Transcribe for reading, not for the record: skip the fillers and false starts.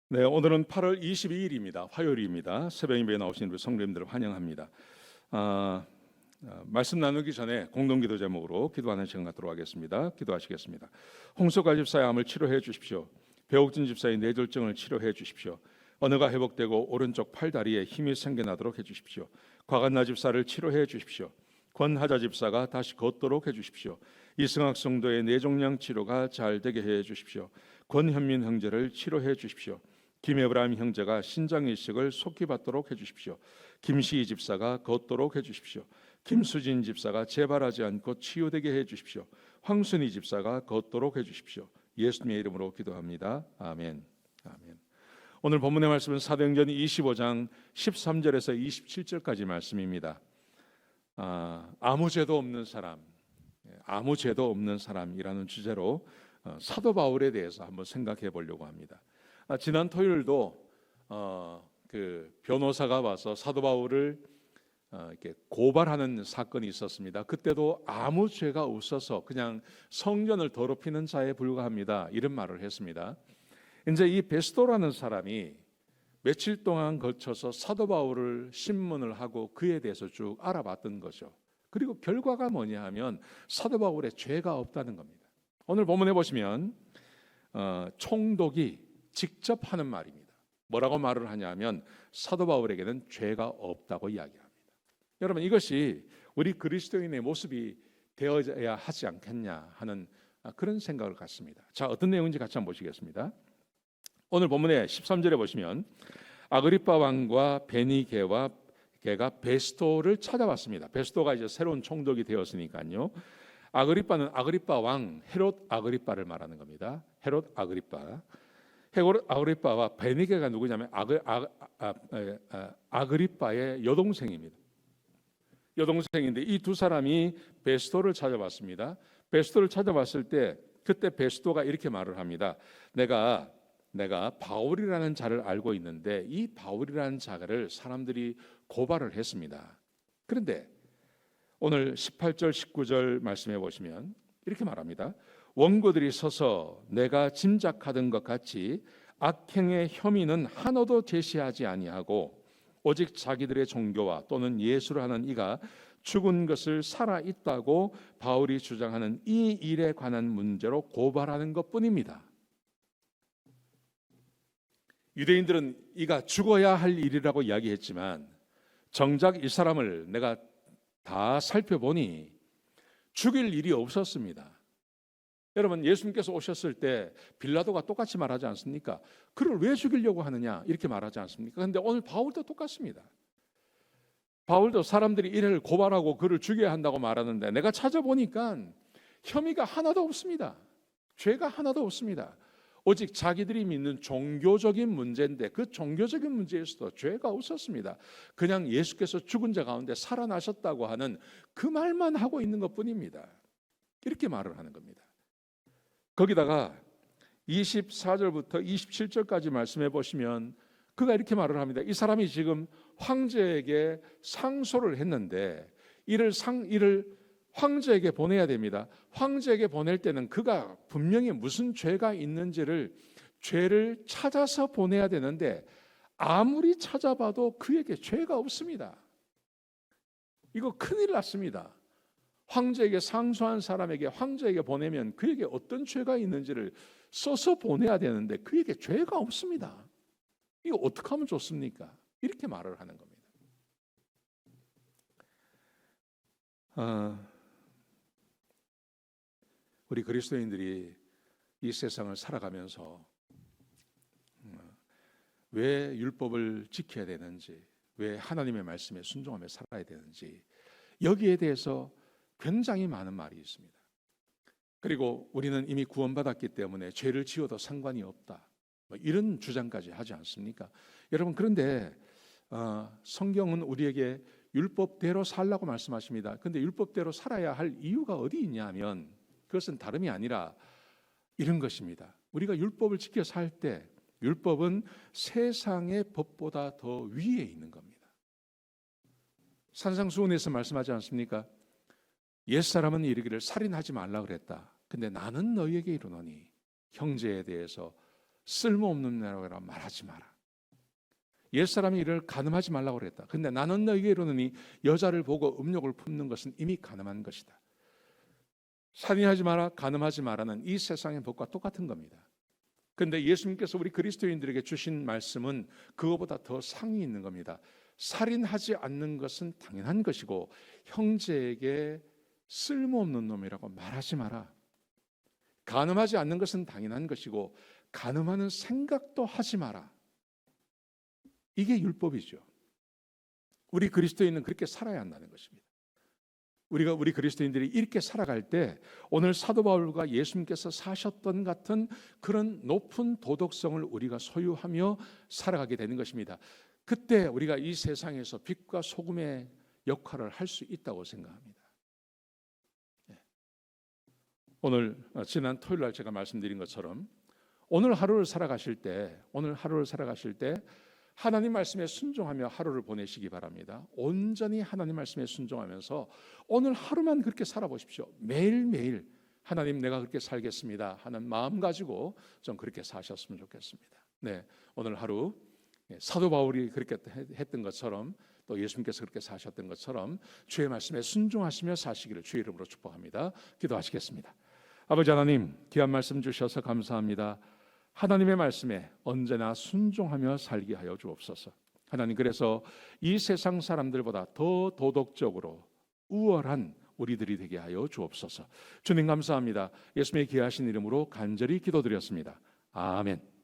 네, 오늘은 8월 22일입니다. 화요일입니다. 새벽 예배에 나오신 우리 성도님들을 환영합니다. 말씀 나누기 전에 공동기도 제목으로 기도하는 시간 갖도록 하겠습니다. 기도하시겠습니다. 홍석화 집사의 암을 치료해 주십시오. 배옥진 집사의 뇌졸중을 치료해 주십시오. 언어가 회복되고 오른쪽 팔다리에 힘이 생겨나도록 해주십시오. 과간나 집사를 치료해 주십시오. 권하자 집사가 다시 걷도록 해주십시오. 이승학 성도의 뇌종양 치료가 잘 되게 해 주십시오. 권현민 형제를 치료해 주십시오. 김에브라임 형제가 신장 이식을 속히 받도록 해주십시오. 김시희 집사가 걷도록 해주십시오. 김수진 집사가 재발하지 않고 치유되게 해주십시오. 황순희 집사가 걷도록 해주십시오. 예수님의 이름으로 기도합니다. 아멘. 아멘. 오늘 본문의 말씀은 사도행전 25장 13절에서 27절까지 말씀입니다. 아무 죄도 없는 사람, 아무 죄도 없는 사람이라는 주제로 사도 바울에 대해서 한번 생각해 보려고 합니다. 지난 토요일도 그 변호사가 와서 사도 바울을 이렇게 고발하는 사건이 있었습니다. 그때도 아무 죄가 없어서 그냥 성전을 더럽히는 자에 불과합니다. 이런 말을 했습니다. 이제 이 베스도라는 사람이 며칠 동안 거쳐서 사도 바울을 신문을 하고 그에 대해서 쭉 알아봤던 거죠. 그리고 결과가 뭐냐 하면 사도 바울의 죄가 없다는 겁니다. 오늘 본문에 보시면 총독이 직접 하는 말입니다. 뭐라고 말을 하냐면 사도 바울에게는 죄가 없다고 이야기합니다. 여러분, 이것이 우리 그리스도인의 모습이 되어야 하지 않겠냐 하는 그런 생각을 갖습니다. 자, 어떤 내용인지 같이 한번 보시겠습니다. 오늘 본문의 13절에 보시면 아그리빠 왕과 베니게와 걔가 베스도를 찾아왔습니다. 베스도가 이제 새로운 총독이 되었으니까요. 아그리빠는 아그리빠 왕 헤롯 아그리빠를 말하는 겁니다. 헤롯 아그리빠. 헤롯 아그리빠와 베니게가 누구냐면 아그리빠의 여동생입니다. 여동생인데 이 두 사람이 베스도를 찾아왔습니다. 베스도를 찾아왔을 때 그때 베스도가 이렇게 말을 합니다. 내가 바울이라는 자를 알고 있는데 이 바울이라는 자를 사람들이 고발을 했습니다. 그런데 오늘 18절 19절 말씀해 보시면 이렇게 말합니다. 원고들이 서서 내가 짐작하던 것 같이 악행의 혐의는 하나도 제시하지 아니하고 오직 자기들의 종교와 또는 예수를 하는 이가 죽은 것을 살아있다고 바울이 주장하는 이 일에 관한 문제로 고발하는 것뿐입니다. 유대인들은 이가 죽어야 할 일이라고 이야기했지만 정작 이 사람을 내가 다 살펴보니 죽일 일이 없었습니다. 여러분, 예수님께서 오셨을 때 빌라도가 똑같이 말하지 않습니까? 그를 왜 죽이려고 하느냐 이렇게 말하지 않습니까? 그런데 오늘 바울도 똑같습니다. 바울도 사람들이 이를 고발하고 그를 죽여야 한다고 말하는데 내가 찾아보니까 혐의가 하나도 없습니다. 죄가 하나도 없습니다. 오직 자기들이 믿는 종교적인 문제인데 그 종교적인 문제에서도 죄가 없었습니다. 그냥 예수께서 죽은 자 가운데 살아나셨다고 하는 그 말만 하고 있는 것뿐입니다. 이렇게 말을 하는 겁니다. 거기다가 24절부터 27절까지 말씀해 보시면 그가 이렇게 말을 합니다. 이 사람이 지금 황제에게 상소를 했는데 이를 황제에게 보내야 됩니다. 황제에게 보낼 때는 그가 분명히 무슨 죄가 있는지를 죄를 찾아서 보내야 되는데 아무리 찾아봐도 그에게 죄가 없습니다. 이거 큰일 났습니다. 황제에게 상소한 사람에게 황제에게 보내면 그에게 어떤 죄가 있는지를 써서 보내야 되는데 그에게 죄가 없습니다. 이거 어떻게 하면 좋습니까? 이렇게 말을 하는 겁니다. 우리 그리스도인들이 이 세상을 살아가면서 왜 율법을 지켜야 되는지, 왜 하나님의 말씀에 순종하며 살아야 되는지 여기에 대해서 굉장히 많은 말이 있습니다. 그리고 우리는 이미 구원받았기 때문에 죄를 지어도 상관이 없다, 이런 주장까지 하지 않습니까? 여러분, 그런데 성경은 우리에게 율법대로 살라고 말씀하십니다. 그런데 율법대로 살아야 할 이유가 어디 있냐면 그것은 다름이 아니라 이런 것입니다. 우리가 율법을 지켜 살 때 율법은 세상의 법보다 더 위에 있는 겁니다. 산상수훈에서 말씀하지 않습니까? 옛사람은 이르기를 살인하지 말라 그랬다. 근데 나는 너희에게 이르노니 형제에 대해서 쓸모없는 나라라 말하지 마라. 옛사람이 이를 가늠하지 말라고 그랬다. 근데 나는 너에게 이르노니 여자를 보고 음욕을 품는 것은 이미 가늠한 것이다. 살인하지 마라, 가늠하지 마라는 이 세상의 법과 똑같은 겁니다. 근데 예수님께서 우리 그리스도인들에게 주신 말씀은 그거보다 더 상이 있는 겁니다. 살인하지 않는 것은 당연한 것이고 형제에게 쓸모없는 놈이라고 말하지 마라. 간음하지 않는 것은 당연한 것이고 간음하는 생각도 하지 마라. 이게 율법이죠. 우리 그리스도인은 그렇게 살아야 한다는 것입니다. 우리 그리스도인들이 이렇게 살아갈 때 오늘 사도 바울과 예수님께서 사셨던 같은 그런 높은 도덕성을 우리가 소유하며 살아가게 되는 것입니다. 그때 우리가 이 세상에서 빛과 소금의 역할을 할 수 있다고 생각합니다. 오늘 지난 토요일 날 제가 말씀드린 것처럼 오늘 하루를 살아가실 때 하나님 말씀에 순종하며 하루를 보내시기 바랍니다. 온전히 하나님 말씀에 순종하면서 오늘 하루만 그렇게 살아보십시오. 매일매일 하나님 내가 그렇게 살겠습니다 하는 마음 가지고 좀 그렇게 사셨으면 좋겠습니다. 네, 오늘 하루 사도 바울이 그렇게 했던 것처럼 또 예수님께서 그렇게 사셨던 것처럼 주의 말씀에 순종하시며 사시기를 주의 이름으로 축복합니다. 기도하시겠습니다. 아버지 하나님, 귀한 말씀 주셔서 감사합니다. 하나님의 말씀에 언제나 순종하며 살게 하여 주옵소서. 하나님, 그래서 이 세상 사람들보다 더 도덕적으로 우월한 우리들이 되게 하여 주옵소서. 주님 감사합니다. 예수님의 귀하신 이름으로 간절히 기도드렸습니다. 아멘.